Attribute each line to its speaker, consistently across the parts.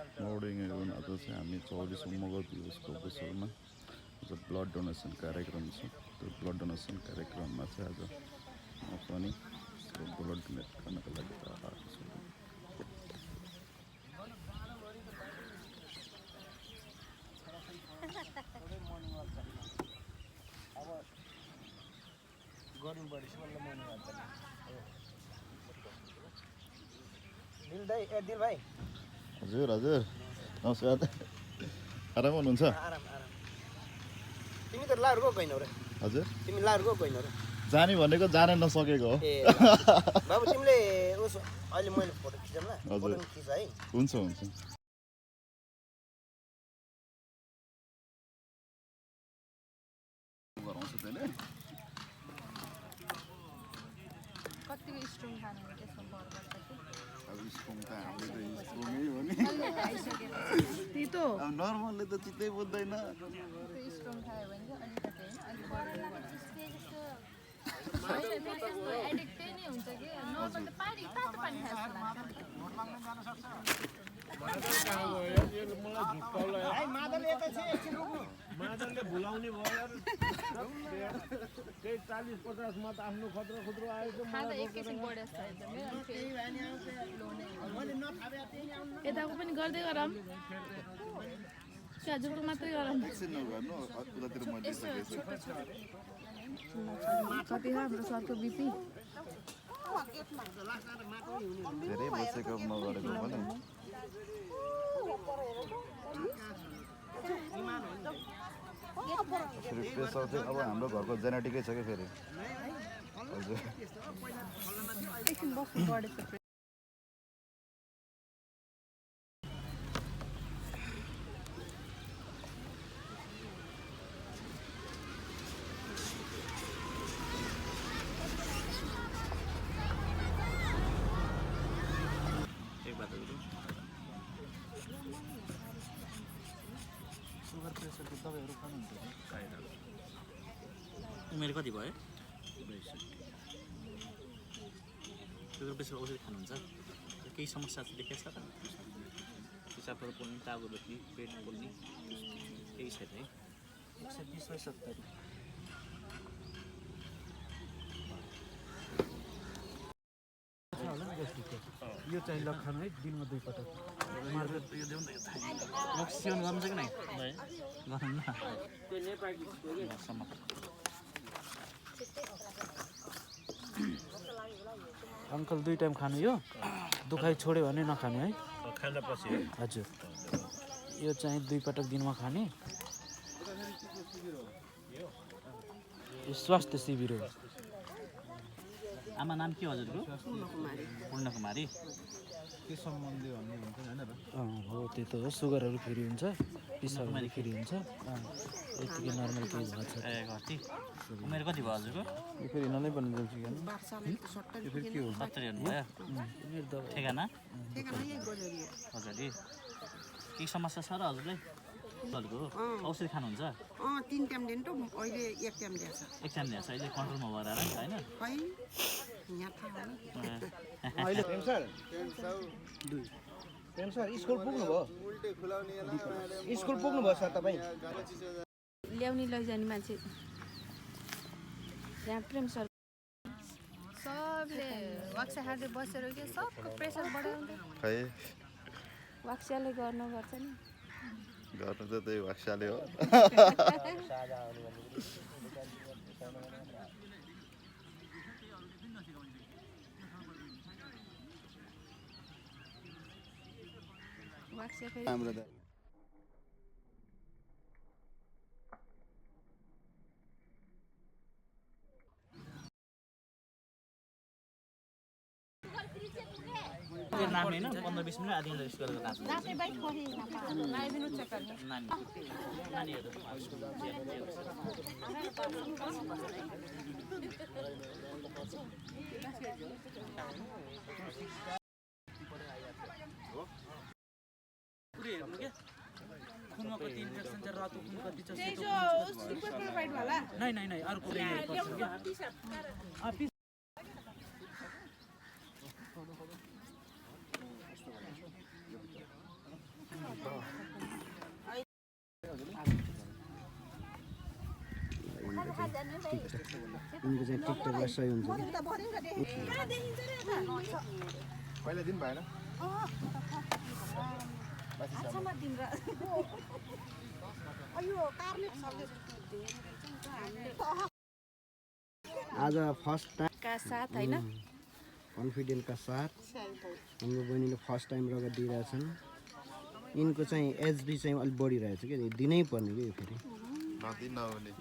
Speaker 1: Morning even आज चाहिँ हामी 24 मगर दिवसको अवसरमा आज ब्लड डोनेसन कार्यक्रम छ। त्यो ब्लड डोनेसन कार्यक्रममा चाहिँ आज म पनि ब्लड डोनेट गर्नको लागि आएको छु।
Speaker 2: दिल भाइ
Speaker 1: हजुर हजुर नमस्कार, आराम हुनुहुन्छ?
Speaker 2: तिमी त लाहरू गएको होइन र?
Speaker 1: हजुर
Speaker 2: तिमी लाहरू गएको होइन र?
Speaker 1: जाने भनेको जानै नसकेको हो।
Speaker 2: ए बाबु तिमीले उस अहिले मैले फोटो खिचौँ ल?
Speaker 1: हजुर
Speaker 2: खिच है।
Speaker 1: हुन्छ हुन्छ।
Speaker 3: कतिको स्ट्रङ खानु त्यसमा भर पर्छ कि
Speaker 1: अब स्ट्रङ त हामीले त स्ट्रङै हो नि।
Speaker 3: त्यही त
Speaker 1: अब नर्मलले त चित्तै बुझ्दैन।
Speaker 3: स्ट्रङ खायो भने चाहिँ अलिकति अलिक बढ्दैन। एडिक्टै नै हुन्छ कि नर्मल त पानी तातो पानी खान्छ
Speaker 4: मादलले भुलाउने भयो त्यही 40-50 मा त आफ्नो खतरो खतरो आएको
Speaker 3: खाँदा एकैछिन बढ्यो यताको पनि गर्दै गरौँ हजुरको मात्रै गरौँ। कति राम्रो सरको बिपी
Speaker 1: धेरै बसेको नगरेको पनि फेरि प्रेसर चाहिँ अब हाम्रो घरको जेनेटिकै छ कि फेरि। हजुर
Speaker 3: एकछिन बस्नु बढेछ।
Speaker 5: उमेर कति भयो? सुगर प्रेसर औषधि खानुहुन्छ? केही समस्या चाहिँ देखेको छ त? पिसाबहरू पोल्ने, टाउको दुख्ने, पेट पोल्ने केही छैन है?
Speaker 2: 120/70 यो चाहिँ लक्षण है दिनमा 2 पटक
Speaker 5: यो देऊ न यो थाहा सेवन गर्नु छ कि नै? गर्नु न
Speaker 2: अङ्कल 2 टाइम खानु यो दुखाइ छोड्यो भने नखाने है।
Speaker 4: खाना पछि
Speaker 2: हजुर यो चाहिँ 2 पटक दिनमा खाने। यो स्वास्थ्य शिविर हो।
Speaker 5: आमा नाम के हजुरको? पूर्ण कुमारी।
Speaker 1: के सम्बन्धी भन्ने हुन्छ हैन र?
Speaker 2: हो त्यही त हो। सुगरहरू फेरि हुन्छ, पिसाबहरू फेरि हुन्छ। यतिकै नर्मल केही भएको छ।
Speaker 5: ए घटी उमेर कति भयो हजुरको?
Speaker 1: यो फेरि हिँड्नै पर्ने जान्छ कि यो फेरि के हो?
Speaker 5: 70 हुनुभयो? ठेगाना हजुर केही समस्या छ र हजुरलाई? हजुरको औषधि खानुहुन्छ?
Speaker 6: 3 टाइम दिनु त अहिले 1 टाइम दिएछ।
Speaker 5: 1 टाइम दिएछ अहिले कन्ट्रोलमा भएर हैन?
Speaker 6: खै यहाँ थाहा
Speaker 2: अहिले
Speaker 7: सर स्कुल पुग्नु भयो? स्कुल पुग्नु भयो सर तपाईँ?
Speaker 3: ल्याउने लैजाने मान्छे यहाँ प्रेम सर सबले वाक्सा खाँदै बसेर के सबको प्रेसर बढाउँदै
Speaker 1: खै
Speaker 3: वाक्साले गर्नुपर्छ नि।
Speaker 1: गर्नु त त्यही भाषाले हो।
Speaker 3: वाक्सा फेरि
Speaker 1: हाम्रो त
Speaker 5: नाच्ने होइन 15-20 मिनट आधी घन्टा रेस्ट गरेर नाच्नु नानीहरू
Speaker 2: खुनमा कति इन्फेक्सन छ, रातो खुन कति छ, सेतो नहीं अर्को
Speaker 7: ठिक छ यिनको चाहिँ टिकटकलाई सही हुन्छ कि
Speaker 8: पहिला दिन भएन
Speaker 7: आज फर्स्ट टाइम
Speaker 3: का साथ होइन
Speaker 7: कन्फिडेन्टका साथ हाम्रो बहिनीले फर्स्ट टाइम रगत दिइरहेछन् यिनको चाहिँ एचबी चाहिँ अलिक बढिरहेछ कि दिनै पर्ने कि यो फेरि
Speaker 8: नदिन नहुने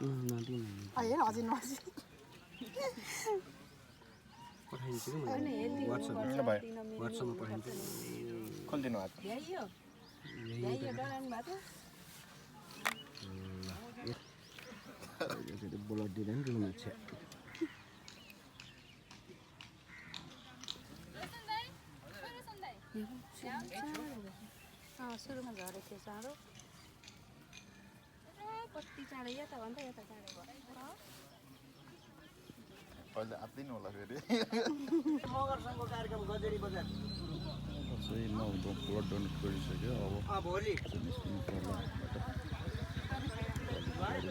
Speaker 7: पठाइदिन्छु कि मैले वाट्सएपमा पठाइदिन्छु
Speaker 8: खोलिदिनु हात
Speaker 7: ब्लड दिँदा पनि रुनु छ
Speaker 3: सुरुमा झरेको थियो चाँडो कति चाँडो यता भन्दा यता चाँडो भयो
Speaker 8: अहिले आत्तिनु होला फेरि
Speaker 1: चाहिँ नहुँदो ब्लड डोनेट गरिसक्यो अब
Speaker 7: भोलि
Speaker 1: निस्किनु पर्ला बाहिर